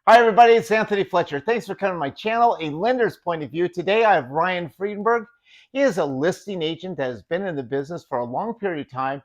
Hi, everybody. It's Anthony Fletcher. Thanks for coming to my channel, A Lender's Point of View. Today, I have Ryan Frydenberg. He is a listing agent that has been in the business for a long period of time,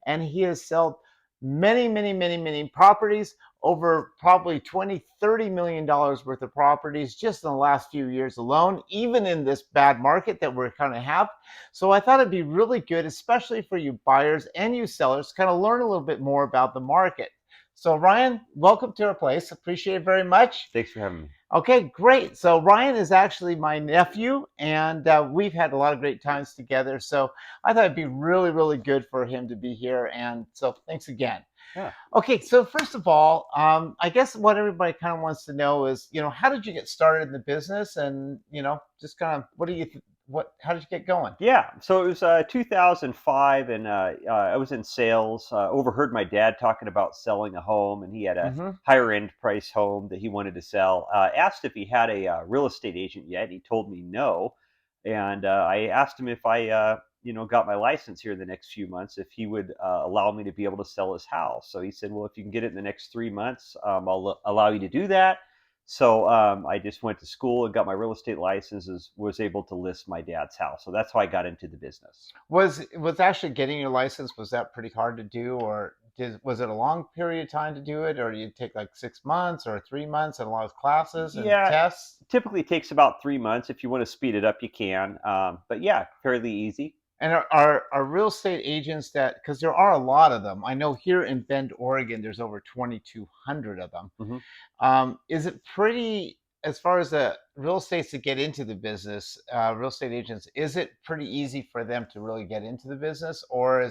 and he has sold many properties, over probably 20, $30 million worth of properties just in the last few years alone, even in this bad market that we're kind of have. So I thought it'd be really good, especially for you buyers and you sellers, to kind of learn a little bit more about the market. So Ryan, welcome to our place. Appreciate it very much. Thanks for having me. Okay, great. So Ryan is actually my nephew, and we've had a lot of great times together. So I thought it'd be really good for him to be here. And so thanks again. Yeah. Okay, so first of all, I guess what everybody kind of wants to know is, how did you get started in the business, and just kind of what do you, how did you get going? Yeah. So it was 2005, and I was in sales. Overheard my dad talking about selling a home, and he had a Mm-hmm. higher end price home that he wanted to sell. Asked if he had a real estate agent yet. He told me no, and I asked him if I, got my license here in the next few months, if he would allow me to be able to sell his house. So he said, "Well, if you can get it in the next 3 months, I'll allow you to do that." So I just went to school and got my real estate licenses, was able to list my dad's house. So that's how I got into the business. Was actually getting your license, was that pretty hard to do, or was it a long period of time to do it, or you take like 6 months or 3 months and a lot of classes and Yeah, tests? typically takes about 3 months. If you want to speed it up, you can. But yeah, fairly easy. And are real estate agents that, because there are a lot of them. I know here in Bend, Oregon, there's over 2,200 of them. Hmm. Is it pretty, as far as the real estates to get into the business, real estate agents, is it pretty easy for them to really get into the business, or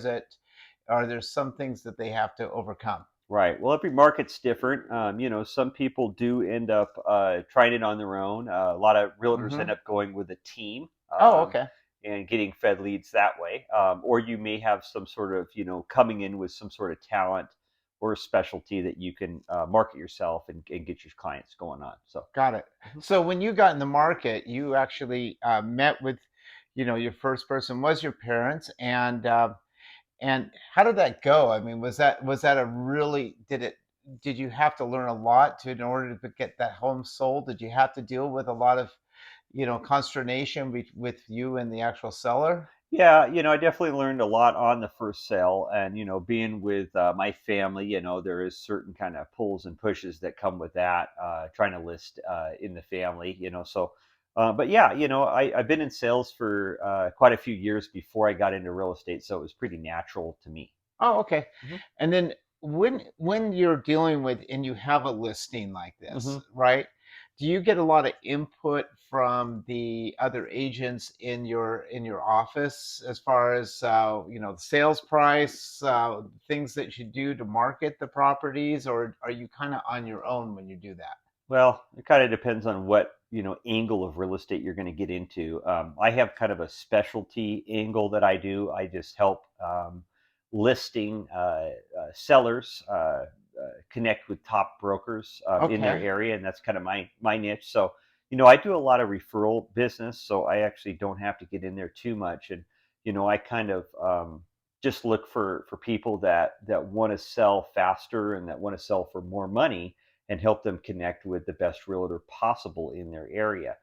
are there some things that they have to overcome? Right. Well, every market's different. Some people do end up trying it on their own. A lot of realtors end Hmm. up going with a team. Oh, okay. And getting fed leads that way. Or you may have some sort of, coming in with some sort of talent or specialty that you can market yourself and get your clients going on. So, Got it. mhm. So when you got in the market, you actually met with, your first person was your parents, and how did that go? I mean, was that a really, did you have to learn a lot to in order to get that home sold? Did you have to deal with a lot of, consternation with you and the actual seller? Yeah, I definitely learned a lot on the first sale, and being with my family, there is certain kind of pulls and pushes that come with that. Trying to list in the family, so. But yeah, I've been in sales for quite a few years before I got into real estate, so it was pretty natural to me. Oh, okay. Hmm. And then when you're dealing with and you have a listing like this, Hmm. right? Do you get a lot of input from the other agents in your office as far as the sales price, things that you do to market the properties, or are you kind of on your own when you do that? Well, it kind of depends on what angle of real estate you're going to get into. I have kind of a specialty angle that I do. I just help listing sellers connect with top brokers in their Okay. area, and that's kind of my niche. So, I do a lot of referral business, so I actually don't have to get in there too much, and I kind of just look for people that want to sell faster and that want to sell for more money and help them connect with the best realtor possible in their area.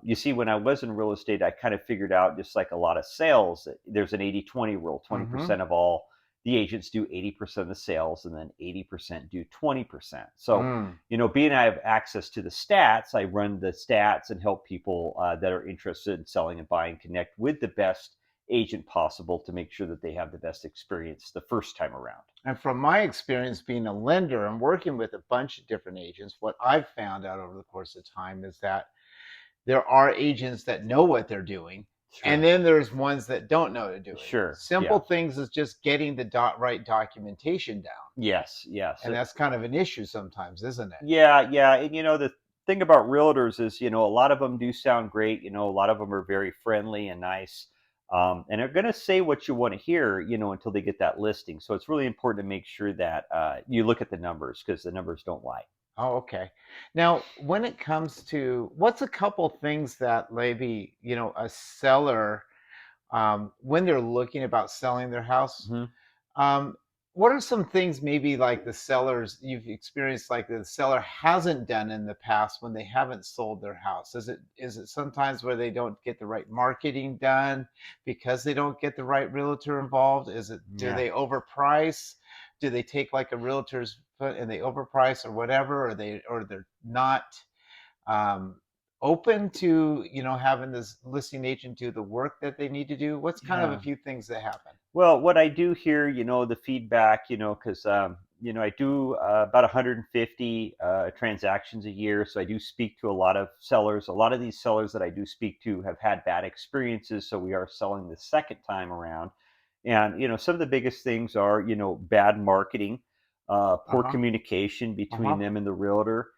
You see, when I was in real estate, I kind of figured out, just like a lot of sales, that there's an 80-20 rule. Mm-hmm. 20% of all the agents do 80% of the sales, and then 80% do 20%. So, Mm. being I have access to the stats, I run the stats and help people that are interested in selling and buying connect with the best agent possible to make sure that they have the best experience the first time around. And from my experience being a lender and working with a bunch of different agents, what I've found out over the course of time is that there are agents that know what they're doing, and Sure. then there's ones that don't know what they're doing. Sure. Simple Yeah. things is just getting the right documentation down. Yes. Yes. And that's kind of an issue sometimes, isn't it? Yeah, yeah, and the thing about realtors is, a lot of them do sound great. A lot of them are very friendly and nice, and they're going to say what you want to hear, until they get that listing. So it's really important to make sure that you look at the numbers, because the numbers don't lie. Oh, okay. Now, when it comes to what's a couple things that maybe, a seller, when they're looking about selling their house, Hmm. um, what are some things maybe like the sellers you've experienced like the seller hasn't done in the past when they haven't sold their house? Is it sometimes where they don't get the right marketing done because they don't get the right realtor involved? Is it do Yeah. they overprice? Do they take like a realtor's foot and they overprice or whatever, or they're not um, open to having this listing agent do the work that they need to do? What's kind of a Yeah. few things that happen? Well, what I do hear, the feedback, because I do about 150 transactions a year, so I do speak to a lot of sellers. A lot of these sellers that I do speak to have had bad experiences, so we are selling the second time around. And some of the biggest things are, bad marketing, poor Uh-huh. communication between Uh-huh. them and the realtor,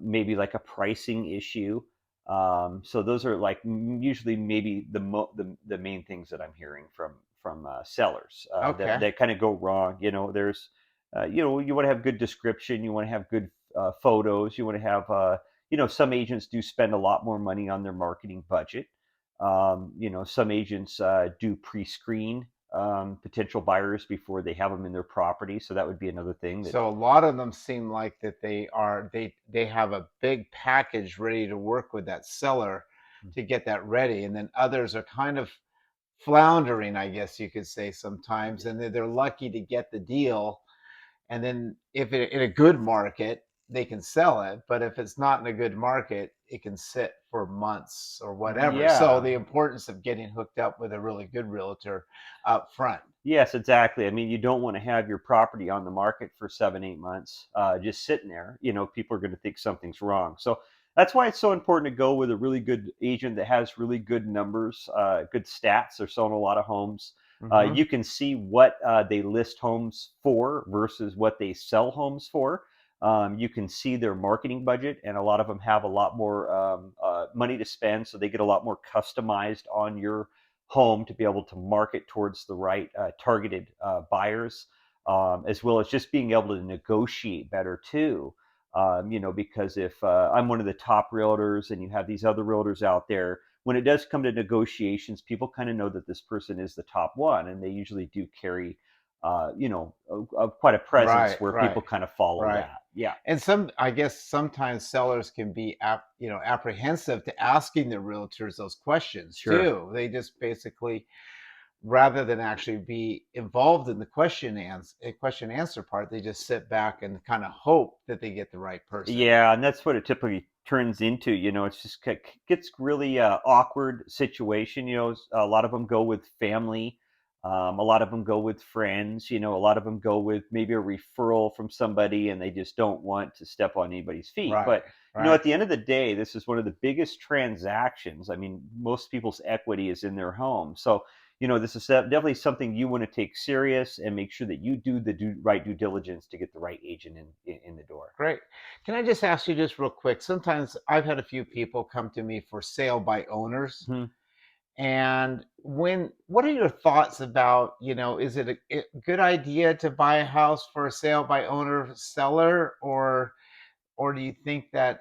maybe like a pricing issue. So those are like usually maybe the main things that I'm hearing from sellers that Okay. kind of go wrong. There's you want to have good description, you want to have good photos, you want to have some agents do spend a lot more money on their marketing budget. Some agents do pre-screen potential buyers before they have them in their property, so that would be another thing that. So a lot of them seem like that they have a big package ready to work with that seller to get that ready, and then others are kind of floundering, I guess you could say sometimes, and they're lucky to get the deal. And then if in a good market, they can sell it, but if it's not in a good market, it can sit for months or whatever. So Yeah. the importance of getting hooked up with a really good realtor up front. Yes, exactly. I mean, you don't want to have your property on the market for 7, 8 months, just sitting there. People are going to think something's wrong. So that's why it's so important to go with a really good agent that has really good numbers, good stats. They're selling a lot of homes. Hmm. You can see what they list homes for versus what they sell homes for. You can see their marketing budget, and a lot of them have a lot more money to spend, so they get a lot more customized on your home to be able to market towards the right targeted buyers, as well as just being able to negotiate better too. Because if I'm one of the top realtors and you have these other realtors out there, when it does come to negotiations, people kind of know that this person is the top one, and they usually do carry, quite a presence Right, where right, people kind of follow right. that. Yeah, And I guess sometimes sellers can be apprehensive to asking the realtors those questions sure. too. They just basically, rather than actually be involved in the question answer part, they just sit back and kind of hope that they get the right person. Yeah, and that's what it typically turns into. It's just gets really awkward situation. A lot of them go with family. A lot of them go with friends. A lot of them go with maybe a referral from somebody, and they just don't want to step on anybody's feet. Right, But right. at the end of the day, this is one of the biggest transactions. I mean, most people's equity is in their home, so this is definitely something you want to take serious and make sure that you do the right due diligence to get the right agent in the door. Great. Can I just ask you just real quick? Sometimes I've had a few people come to me for sale by owners. Mhm. And what are your thoughts about, is it a good idea to buy a house for a sale by owner seller, or do you think that,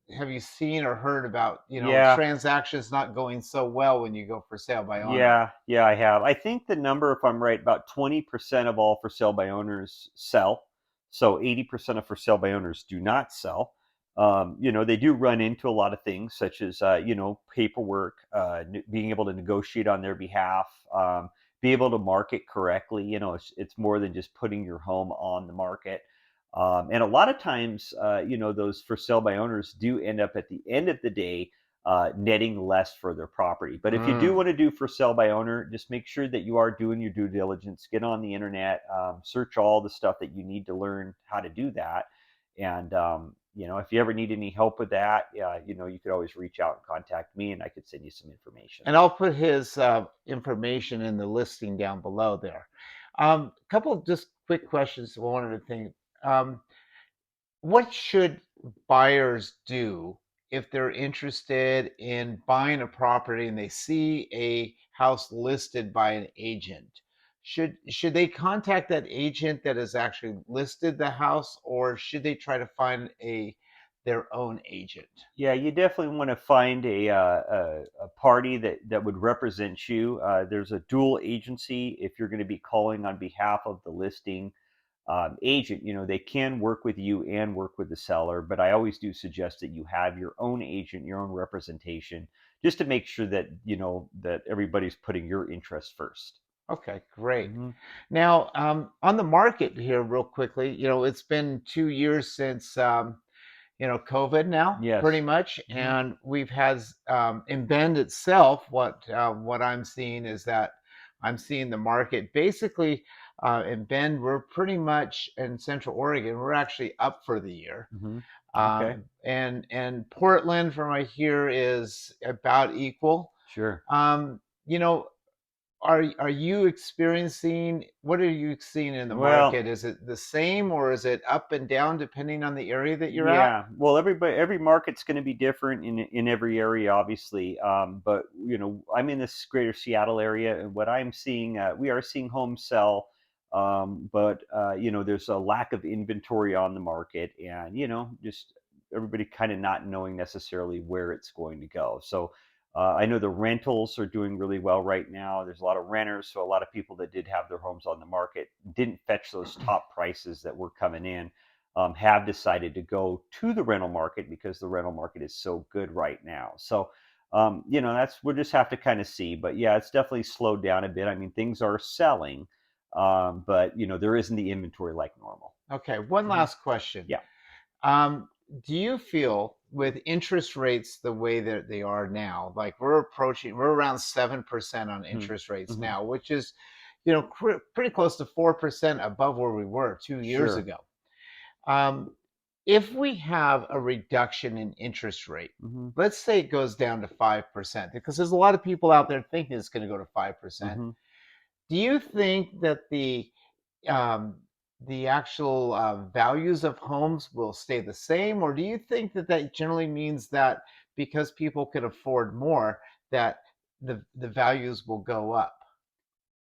have you seen or heard about, Yeah, transactions not going so well when you go for sale by owner? yeah, I have. I think the number, if I'm right, about 20% of all for sale by owners sell. So 80% of for sale by owners do not sell. They do run into a lot of things such as, paperwork, being able to negotiate on their behalf, be able to market correctly. It's more than just putting your home on the market. And a lot of times, those for sale by owners do end up at the end of the day netting less for their property. But if you do Mm. want to do for sale by owner, just make sure that you are doing your due diligence. Get on the internet, search all the stuff that you need to learn how to do that. And if you ever need any help with that, you could always reach out and contact me, and I could send you some information. And I'll put his information in the listing down below there. Couple of just quick questions. One other thing. Um, what should buyers do if they're interested in buying a property and they see a house listed by an agent? Should they contact that agent that has actually listed the house, or should they try to find their own agent? Yeah, you definitely want to find a party that would represent you. There's a dual agency if you're going to be calling on behalf of the listing agent. They can work with you and work with the seller, but I always do suggest that you have your own agent, your own representation, just to make sure that that everybody's putting your interests first. Okay, great. Hmm. Now, on the market here, real quickly, it's been 2 years since COVID now, pretty Yes. much, Hmm. and we've had in Bend itself. What I'm seeing is that I'm seeing the market basically in Bend. We're pretty much in Central Oregon. We're actually up for the year, Hmm. Okay. and Portland from right here is about equal. Sure. Um, you know, are you experiencing, what are you seeing in the Well, market? Is it the same or is it up and down depending on the area that you're at? yeah. Well, every market's going to be different in every area, obviously. But I'm in this greater Seattle area, and what I'm seeing, we are seeing homes sell, but there's a lack of inventory on the market, and just everybody kind of not knowing necessarily where it's going to go. So. I know the rentals are doing really well right now. There's a lot of renters, so a lot of people that did have their homes on the market didn't fetch those top prices that were coming in, have decided to go to the rental market because the rental market is so good right now. So, that's we'll just have to kind of see. But yeah, it's definitely slowed down a bit. I mean, things are selling, but there isn't the inventory like normal. Okay, one Hmm. last question. Yeah. Um, do you feel with interest rates the way that they are now, like we're around 7% on Hmm. interest rates Hmm. now, which is, pretty close to 4% above where we were 2 years Sure. ago. Um, if we have a reduction in interest rate, Hmm. let's say it goes down to 5%, because there's a lot of people out there thinking it's going to go to 5%. Hmm. Do you think that um, the actual values of homes will stay the same, or do you think that that generally means that because people can afford more, that the values will go up?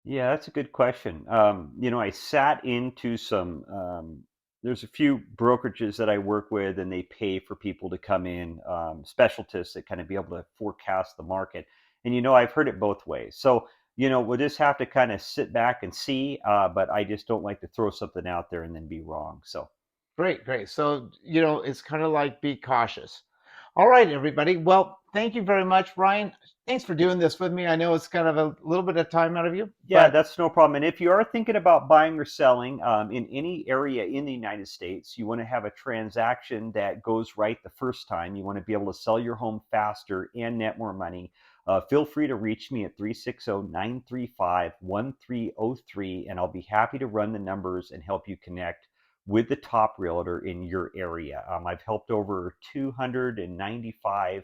Yeah, that's a good question. I sat into some. There's a few brokerages that I work with, and they pay for people to come in, specialists that kind of be able to forecast the market. And I've heard it both ways. So we'll just have to kind of sit back and see. But I just don't like to throw something out there and then be wrong. So Great, great. So, it's kind of like be cautious. All right, everybody. Well, thank you very much, Ryan. Thanks for doing this with me. I know it's kind of a little bit of time out of you, yeah, but that's no problem. And if you are thinking about buying or selling in any area in the United States, you want to have a transaction that goes right the first time. You want to be able to sell your home faster and net more money. Feel free to reach me at 360-935-1303, and I'll be happy to run the numbers and help you connect with the top realtor in your area. I've helped over 295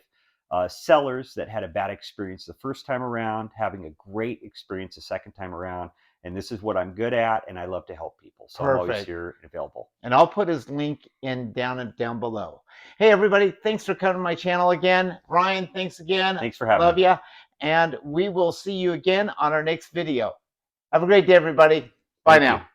sellers that had a bad experience the first time around, having a great experience the second time around. And this is what I'm good at, and I love to help people. So I'm always perfect. here and available. And I'll put his link in down below. Hey, everybody, thanks for coming to my channel again. Ryan, thanks again. Thanks for having Love me. you. And we will see you again on our next video. Have a great day, everybody. Bye Thank you. now.